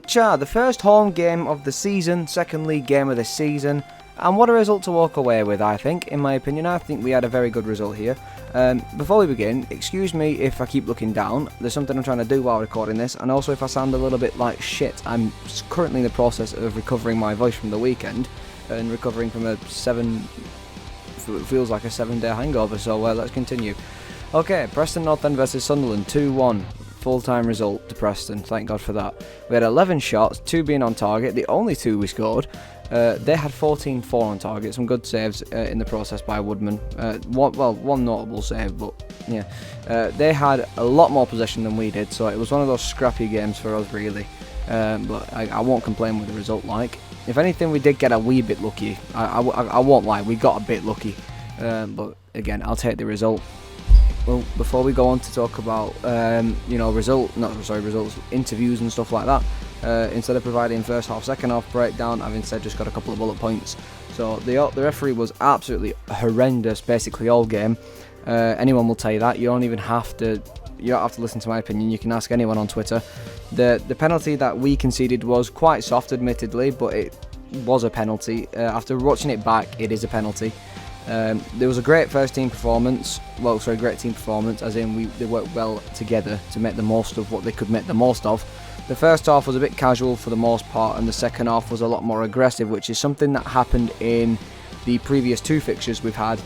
feature, the first home game of the season, second league game of the season, and what a result to walk away with, I think, in my opinion. I think we had a very good result here. Before we begin, excuse me if I keep looking down, there's something I'm trying to do while recording this, and also if I sound a little bit like shit. I'm currently in the process of recovering my voice from the weekend, and recovering from feels like a 7-day hangover, so let's continue. Okay, Preston North End versus Sunderland, 2-1. Full-time result to Preston, thank God for that. We had 11 shots, 2 being on target, the only 2 we scored. They had 14-4 on target, some good saves in the process by Woodman. One notable save, but yeah. They had a lot more possession than we did, so it was one of those scrappy games for us, really. But I won't complain with the result, like. If anything, we did get a wee bit lucky. I won't lie, we got a bit lucky. But again, I'll take the result. Well, before we go on to talk about, results, interviews and stuff like that, instead of providing first half, second half breakdown, I've instead just got a couple of bullet points. So the referee was absolutely horrendous, basically all game. Anyone will tell you that. You don't have to listen to my opinion. You can ask anyone on Twitter. The penalty that we conceded was quite soft, admittedly, but it was a penalty. After watching it back, it is a penalty. There was a great great team performance, as in they worked well together to make the most of what they could make the most of. The first half was a bit casual for the most part, and the second half was a lot more aggressive, which is something that happened in the previous 2 fixtures we've had,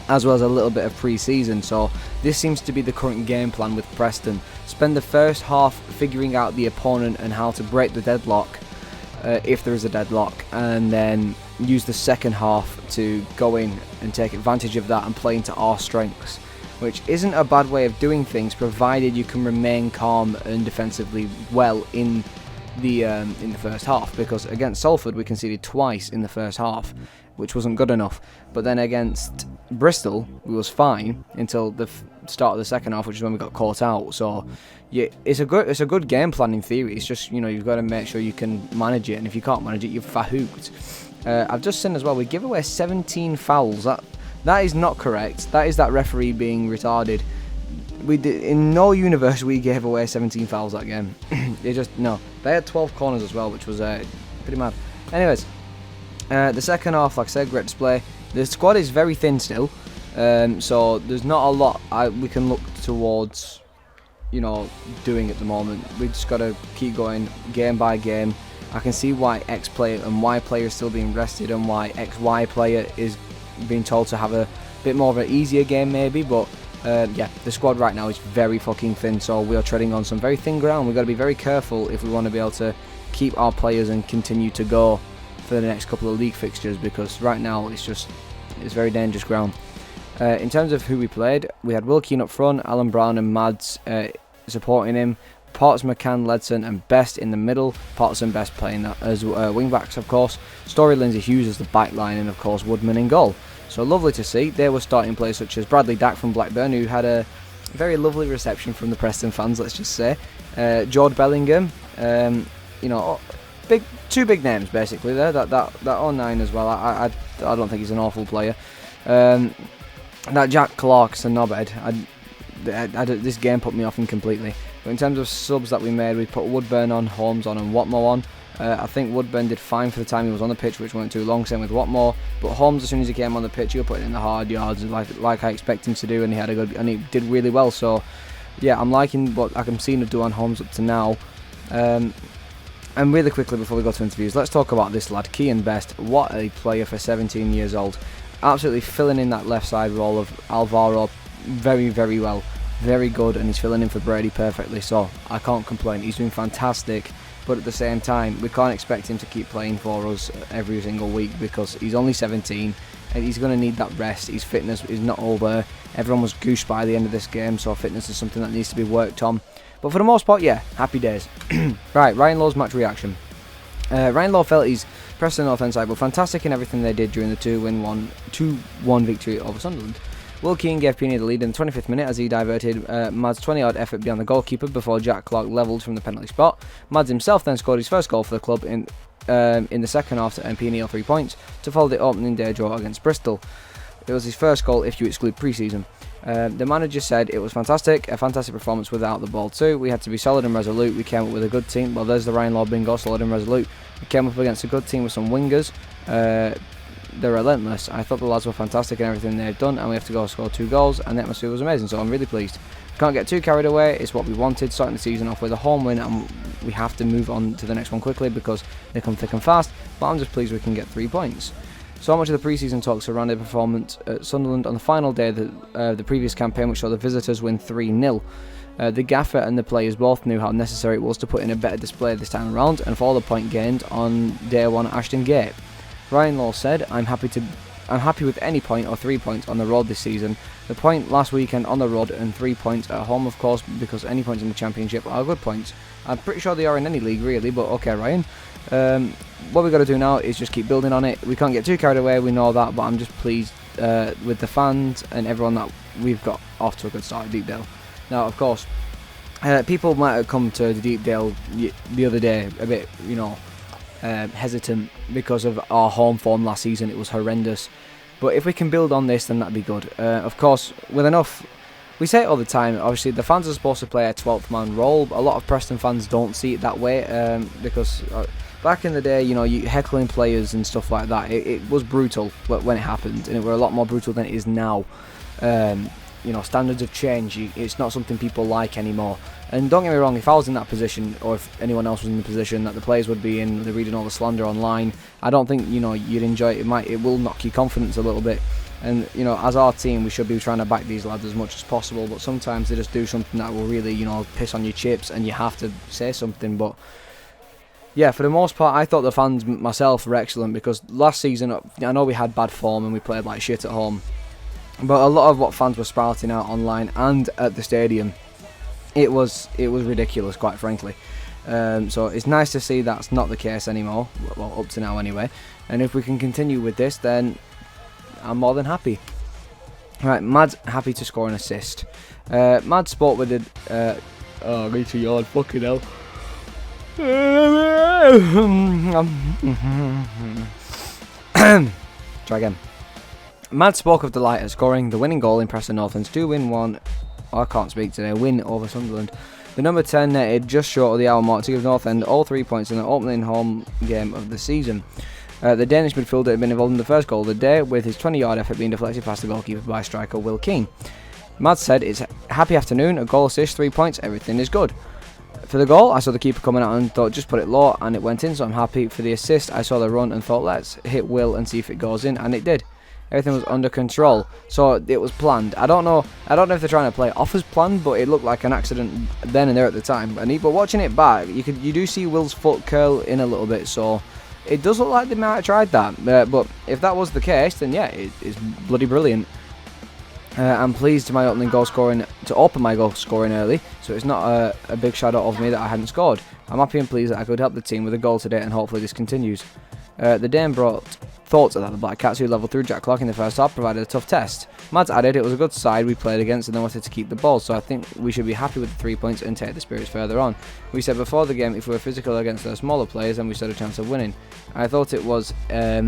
as well as a little bit of pre-season. So this seems to be the current game plan with Preston. Spend the first half figuring out the opponent and how to break the deadlock, if there is a deadlock, and then use the second half to go in and take advantage of that and play into our strengths, which isn't a bad way of doing things, provided you can remain calm and defensively well in the first half. Because against Salford we conceded twice in the first half, which wasn't good enough. But then against Bristol we was fine until the start of the second half, which is when we got caught out. So yeah, it's a good game plan in theory. It's just, you've got to make sure you can manage it, and if you can't manage it, you're fahooked. I've just seen as well, we give away 17 fouls. That is not correct. That is that referee being retarded. In no universe we gave away 17 fouls that game. No. They had 12 corners as well, which was pretty mad. Anyways, the second half, like I said, great display. The squad is very thin still, so there's not a lot we can look towards, doing at the moment. We just got to keep going game by game. I can see why X player and Y player is still being rested, and why XY player is being told to have a bit more of an easier game maybe, but yeah, the squad right now is very fucking thin, so we are treading on some very thin ground. We've got to be very careful if we want to be able to keep our players and continue to go for the next couple of league fixtures, because right now it's very dangerous ground. In terms of who we played, we had Will Keane up front, Alan Brown and Mads supporting him, Potts, McCann, Ledson and Best in the middle. Potts and Best playing that as wing backs, of course. Story, Lindsay Hughes as the back line, and of course Woodman in goal. So lovely to see. There were starting players such as Bradley Dack from Blackburn, who had a very lovely reception from the Preston fans, let's just say. Jord Bellingham, two big names basically there. That 09 as well. I don't think he's an awful player. That Jack Clarkson knobhead. This game put me off him completely. But in terms of subs that we made, we put Woodburn on, Holmes on and Watmore on. I think Woodburn did fine for the time he was on the pitch, which weren't too long, same with Watmore. But Holmes, as soon as he came on the pitch, he was putting in the hard yards like I expect him to do, and he did really well. So yeah, I'm liking what I'm seeing of Duan Holmes up to now. And really quickly before we go to interviews, let's talk about this lad, Kean Best. What a player for 17 years old. Absolutely filling in that left side role of Alvaro very, very well. Very good, and he's filling in for Brady perfectly, so I can't complain. He's doing fantastic, but at the same time, we can't expect him to keep playing for us every single week, because he's only 17 and he's going to need that rest. His fitness is not over. Everyone was goosed by the end of this game, so fitness is something that needs to be worked on. But for the most part, yeah, happy days. Right, Ryan Low's match reaction. Ryan Lowe felt his Preston North End side were fantastic in everything they did during the 2-1 victory over Sunderland. Will Keane gave Peony the lead in the 25th minute as he diverted Mads' 20-yard effort beyond the goalkeeper before Jack Clark levelled from the penalty spot. Mads himself then scored his first goal for the club in the second half to earn Peony 3 points to follow the opening day draw against Bristol. It was his first goal if you exclude pre-season. The manager said it was fantastic, a fantastic performance without the ball too. We had to be solid and resolute. We came up with a good team. Well, there's the Ryan Law bingo, solid and resolute. We came up against a good team with some wingers. They're relentless. I thought the lads were fantastic in everything they've done, and we have to go score 2 goals, and the atmosphere was amazing, so I'm really pleased. Can't get too carried away. It's what we wanted, starting the season off with a home win, and we have to move on to the next one quickly because they come thick and fast, but I'm just pleased we can get 3 points. So much of the pre-season talk surrounded the performance at Sunderland on the final day of the previous campaign, which saw the visitors win 3-0. The gaffer and the players both knew how necessary it was to put in a better display this time around, and for the point gained on day 1 at Ashton Gate. Ryan Law said, I'm happy with any point or 3 points on the road this season. The point last weekend on the road and 3 points at home, of course, because any points in the Championship are good points. I'm pretty sure they are in any league, really, but okay, Ryan. What we've got to do now is just keep building on it. We can't get too carried away, we know that, but I'm just pleased with the fans and everyone that we've got off to a good start at Deepdale. Now, of course, people might have come to the Deepdale the other day a bit, hesitant because of our home form last season. It was horrendous, but if we can build on this, then that'd be good. Of course, with enough, we say it all the time, obviously the fans are supposed to play a 12th man role. A lot of Preston fans don't see it that way, because back in the day, you heckling players and stuff like that, it was brutal when it happened, and it were a lot more brutal than it is now. Standards have changed. It's not something people like anymore. And don't get me wrong, if I was in that position, or if anyone else was in the position that the players would be in, they're reading all the slander online, I don't think you'd enjoy it. It will knock your confidence a little bit. And as our team, we should be trying to back these lads as much as possible. But sometimes they just do something that will really piss on your chips, and you have to say something. But yeah, for the most part, I thought the fans myself were excellent, because last season I know we had bad form and we played like shit at home. But a lot of what fans were spouting out online and at the stadium, it was ridiculous, quite frankly. So it's nice to see that's not the case anymore, well, up to now anyway. And if we can continue with this, then I'm more than happy. Right, Mad's happy to score an assist. Mad spoke with it. I need to yawn, fucking hell. Try again. Mad spoke of delight at scoring the winning goal in Preston Northland's 2-1. I can't speak today. Win over Sunderland. The number 10 netted just short of the hour mark to give Northend all 3 points in the opening home game of the season. The Danish midfielder had been involved in the first goal of the day, with his 20-yard effort being deflected past the goalkeeper by striker Will Keane. Mad said, "It's a happy afternoon, a goal, assist, 3 points, everything is good." For the goal, I saw the keeper coming out and thought just put it low, and it went in, so I'm happy. For the assist, I saw the run and thought let's hit Will and see if it goes in, and it did. Everything was under control, so it was planned. I don't know if they're trying to play it off as planned, but it looked like an accident then and there at the time. But watching it back, you do see Will's foot curl in a little bit, so it does look like they might have tried that. But if that was the case, then yeah, it's bloody brilliant. I'm pleased to open my goal scoring early, so it's not a big shadow of me that I hadn't scored. I'm happy and pleased that I could help the team with a goal today, and hopefully this continues. The Dane brought thoughts that the Black Cats, who levelled through Jack Clark in the first half, provided a tough test. Mads added it was a good side we played against, and they wanted to keep the ball, so I think we should be happy with the 3 points and take the spirits further on. We said before the game if we were physical against the smaller players, then we stood a chance of winning. I thought it was a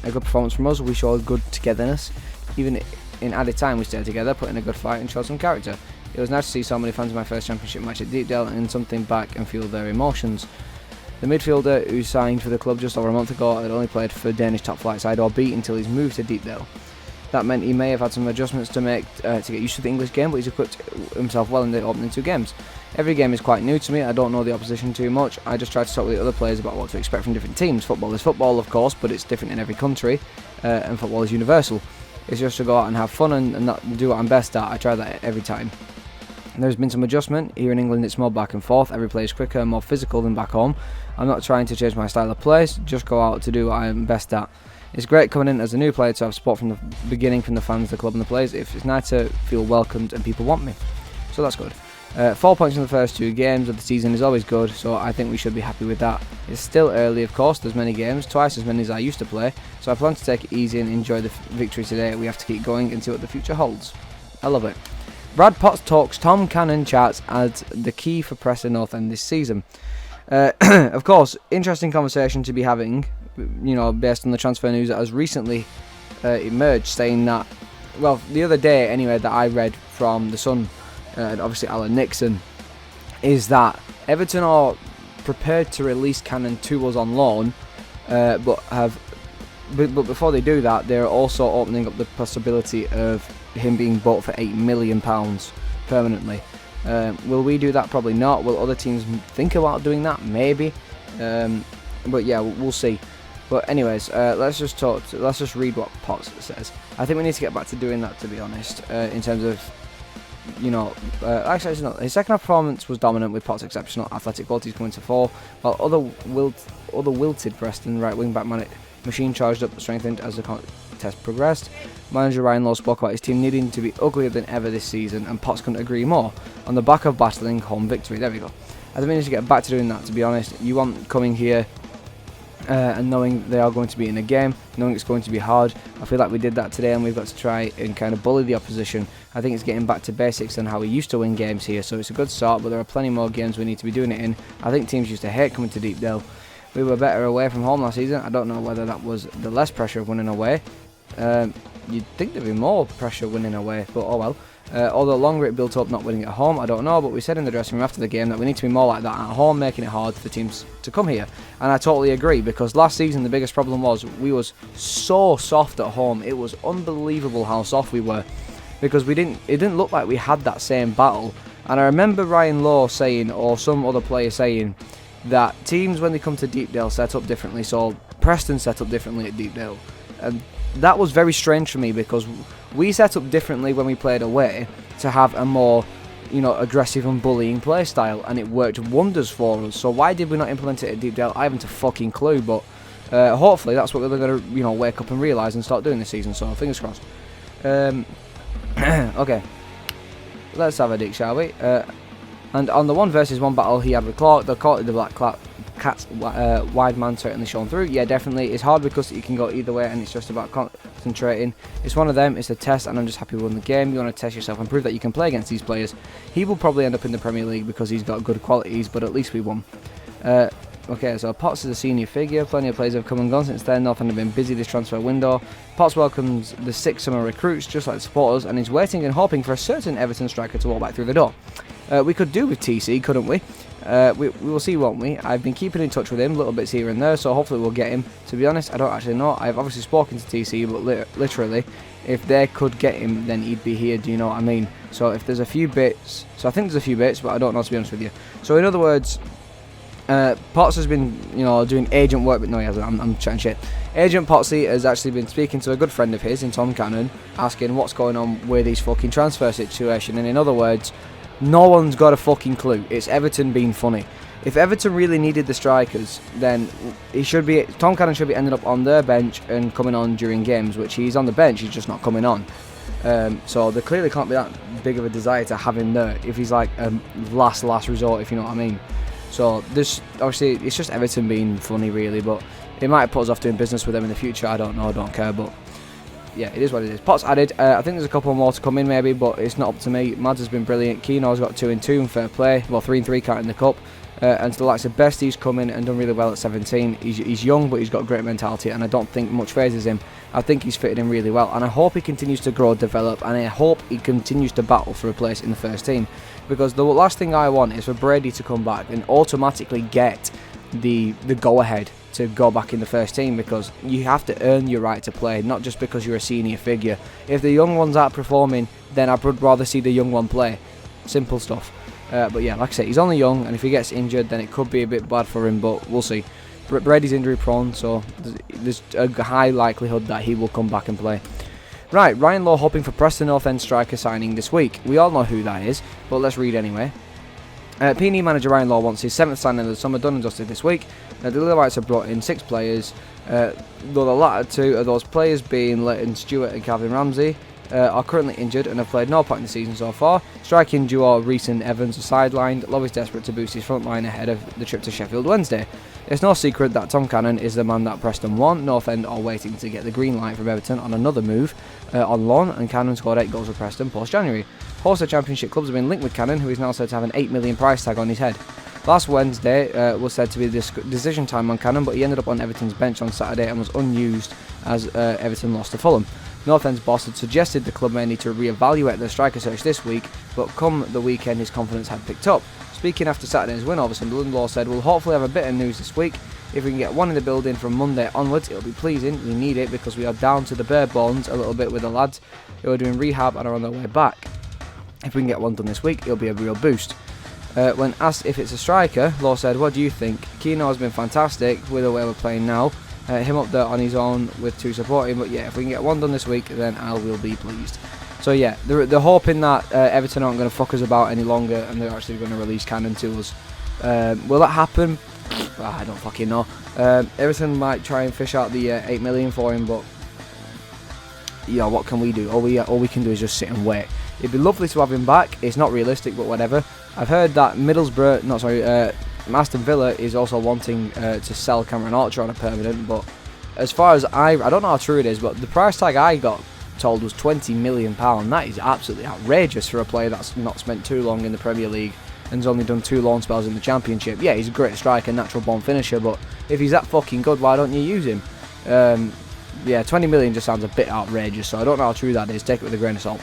good performance from us. We showed good togetherness. Even in added time we stayed together, put in a good fight and showed some character. It was nice to see so many fans in my first championship match at Deepdale and something back and feel their emotions. The midfielder, who signed for the club just over a month ago, had only played for Danish top flight side or B until he's moved to Deepdale. That meant he may have had some adjustments to make to get used to the English game, but he's equipped himself well in the opening 2 games. Every game is quite new to me. I don't know the opposition too much. I just try to talk with the other players about what to expect from different teams. Football is football, of course, but it's different in every country, and football is universal. It's just to go out and have fun and not do what I'm best at. I try that every time. There's been some adjustment. Here in England it's more back and forth. Every play is quicker and more physical than back home. I'm not trying to change my style of play, just go out to do what I'm best at. It's great coming in as a new player to have support from the beginning from the fans, the club and the players. It's nice to feel welcomed and people want me. So that's good. 4 points in the first 2 games of the season is always good, so I think we should be happy with that. It's still early, of course. There's many games, twice as many as I used to play, so I plan to take it easy and enjoy the victory today. We have to keep going and see what the future holds. I love it. Brad Potts talks Tom Cannon chats as the key for Preston North End this season. Of course, interesting conversation to be having, based on the transfer news that has recently emerged, saying that well, the other day anyway, that I read from the Sun, and obviously Alan Nixon, is that Everton are prepared to release Cannon to us on loan, but before they do that, they're also opening up the possibility of him being bought for £8 million permanently. Will we do that? Probably not. Will other teams think about doing that? Maybe. But yeah, we'll see. But anyways, let's just read what Potts says. I think we need to get back to doing that, to be honest, in terms of, actually it's not. His second half performance was dominant, with Potts' exceptional athletic qualities coming to fore, while other wilted Preston right wing back machine charged up, strengthened as the contest progressed. Manager Ryan Lowe spoke about his team needing to be uglier than ever this season, and Potts couldn't agree more, on the back of battling home victory. There we go. I think we need to get back to doing that, to be honest. You want coming here and knowing they are going to be in a game, knowing it's going to be hard. I feel like we did that today, and we've got to try and kind of bully the opposition. I think it's getting back to basics and how we used to win games here, so it's a good start, but there are plenty more games we need to be doing it in. I think teams used to hate coming to Deepdale. We were better away from home last season. I don't know whether that was the less pressure of winning away. You'd think there'd be more pressure winning away, but oh well. Although longer it built up not winning at home, I don't know, but we said in the dressing room after the game that we need to be more like that at home, making it hard for teams to come here. And I totally agree, because last season the biggest problem was we was so soft at home. It was unbelievable how soft we were, because it didn't look like we had that same battle. And I remember Ryan Lowe saying, or some other player saying, that teams when they come to Deepdale set up differently. So Preston set up differently at Deepdale, and that was very strange for me, because we set up differently when we played away to have a more, aggressive and bullying play style, and it worked wonders for us. So why did we not implement it at Deepdale? I haven't a fucking clue, but hopefully that's what we're going to, wake up and realise and start doing this season. So fingers crossed. Okay, let's have a dig, shall we? And on the 1 versus 1 battle he had with Clark, the Black Cat's wide man certainly shone through. Yeah, definitely. It's hard because you can go either way, and it's just about concentrating. It's one of them. It's a test, and I'm just happy we won the game. You want to test yourself and prove that you can play against these players. He will probably end up in the Premier League because he's got good qualities, but at least we won. Okay, so Potts is a senior figure. Plenty of players have come and gone since then. Northend have been busy this transfer window. Potts welcomes the 6 summer recruits, just like the supporters, and is waiting and hoping for a certain Everton striker to walk back through the door. We could do with TC, couldn't we? We will see, won't we? I've been keeping in touch with him, little bits here and there, so hopefully we'll get him. To be honest, I don't actually know. I've obviously spoken to TC, but literally, if they could get him, then he'd be here, do you know what I mean? So if there's a few bits, I think there's a few bits, but I don't know, to be honest with you. So in other words, Potts has been, doing agent work, but no, he hasn't. I'm chatting shit. Agent Potsy has actually been speaking to a good friend of his in Tom Cannon, asking what's going on with his fucking transfer situation, and in other words, no one's got a fucking clue. It's Everton being funny. If Everton really needed the strikers, then Tom Cannon should be ending up on their bench and coming on during games, which he's on the bench, he's just not coming on. So there clearly can't be that big of a desire to have him there if he's like a last resort, if you know what I mean. So this, obviously, it's just Everton being funny really, but it might put us off doing business with them in the future. I don't know, I don't care, but yeah, it is what it is. Potts added. I think there's a couple more to come in maybe, but it's not up to me. Mads has been brilliant. Keno's got 2 and 2 and fair play. Well, 3 and 3 counting the cup. And to the likes of Best, he's come in and done really well at 17. He's young, but he's got great mentality, and I don't think much phases him. I think he's fitted in really well, and I hope he continues to grow, develop, and I hope he continues to battle for a place in the first team. Because the last thing I want is for Brady to come back and automatically get the go-ahead to go back in the first team, because you have to earn your right to play, not just because you're a senior figure. If the young ones aren't performing, then I would rather see the young one play. Simple stuff. But yeah, like I say, he's only young, and if he gets injured, then it could be a bit bad for him, but we'll see. Brady's injury prone, so there's a high likelihood that he will come back and play. Right, Ryan Lowe hoping for Preston Northend striker signing this week. We all know who that is, but let's read anyway. P&E manager Ryan Lowe wants his 7th signing of the summer done and dusted this week. The Levites have brought in 6 players, though the latter 2 of those players, being Leighton Stewart and Calvin Ramsey, are currently injured and have played no part in the season so far. Striking duo Reece and Evans are sidelined. Lowe is desperate to boost his front line ahead of the trip to Sheffield Wednesday. It's no secret that Tom Cannon is the man that Preston want. Northend are waiting to get the green light from Everton on another move on loan, and Cannon scored 8 goals for Preston post-January. Host of Championship clubs have been linked with Cannon, who is now said to have an £8 million price tag on his head. Last Wednesday was said to be the decision time on Cannon, but he ended up on Everton's bench on Saturday and was unused as Everton lost to Fulham. North End's boss had suggested the club may need to re-evaluate their striker search this week, but come the weekend his confidence had picked up. Speaking after Saturday's win over Sunderland, Law said, "We'll hopefully have a bit of news this week. If we can get one in the building from Monday onwards, it'll be pleasing. We need it because we are down to the bare bones a little bit with the lads who are doing rehab and are on their way back. If we can get one done this week, it'll be a real boost." When asked if it's a striker, Law said, "What do you think? Keno has been fantastic with the way we're playing now. Him up there on his own with two supporting, but yeah, if we can get one done this week, then I will be pleased." So yeah, they're hoping that Everton aren't going to fuck us about any longer and they're actually going to release Cannon to us. Will that happen? I don't fucking know. Everton might try and fish out the 8 million for him, but yeah, what can we do? All we can do is just sit and wait. It'd be lovely to have him back. It's not realistic, but whatever. I've heard that Aston Villa is also wanting to sell Cameron Archer on a permanent, but as far as I don't know how true it is, but the price tag I got told was £20 million. That is absolutely outrageous for a player that's not spent too long in the Premier League and has only done 2 loan spells in the Championship. Yeah, he's a great striker, natural born finisher, but if he's that fucking good, why don't you use him? Yeah, 20 million just sounds a bit outrageous, so I don't know how true that is. Take it with a grain of salt.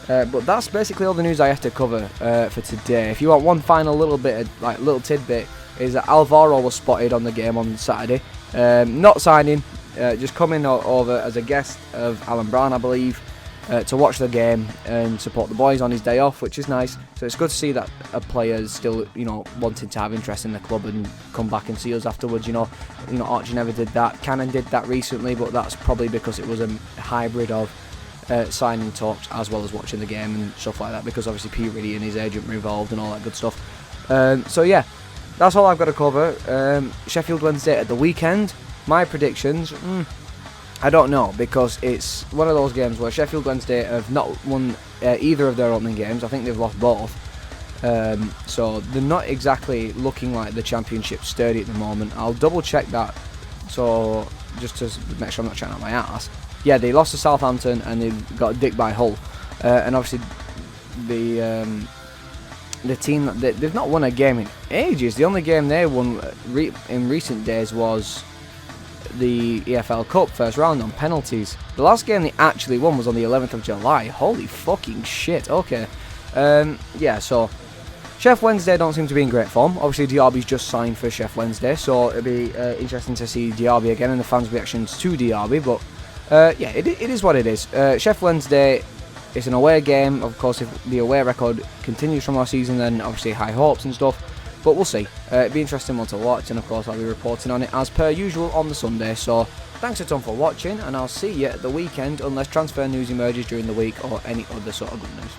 But that's basically all the news I have to cover for today. If you want one final little tidbit, is that Alvaro was spotted on the game on Saturday. Not signing, just coming over as a guest of Alan Brown, I believe, to watch the game and support the boys on his day off, which is nice. So it's good to see that a player is still, wanting to have interest in the club and come back and see us afterwards. Archie never did that. Cannon did that recently, but that's probably because it was a hybrid of signing talks as well as watching the game and stuff like that, because obviously P. Riddy and his agent were involved and all that good stuff. So yeah, that's all I've got to cover. Sheffield Wednesday at the weekend. My predictions, I don't know, because it's one of those games where Sheffield Wednesday have not won either of their opening games. I think they've lost both. So they're not exactly looking like the Championship sturdy at the moment. I'll double check that, so just to make sure I'm not chatting out my ass. Yeah, they lost to Southampton and they got dicked by Hull. And obviously the team, they've not won a game in ages. The only game they won in recent days was the EFL Cup first round on penalties. The last game they actually won was on the 11th of July. Holy fucking shit. Okay. Yeah, so Sheff Wednesday don't seem to be in great form. Obviously Diaby's just signed for Sheff Wednesday, so it'll be interesting to see Diaby again and the fans' reactions to Diaby. But yeah, it is what it is. Sheff Wednesday is an away game. Of course, if the away record continues from last season, then obviously high hopes and stuff. But we'll see. It'll be interesting one to watch, and of course I'll be reporting on it as per usual on the Sunday. So thanks a ton for watching, and I'll see you at the weekend unless transfer news emerges during the week or any other sort of good news.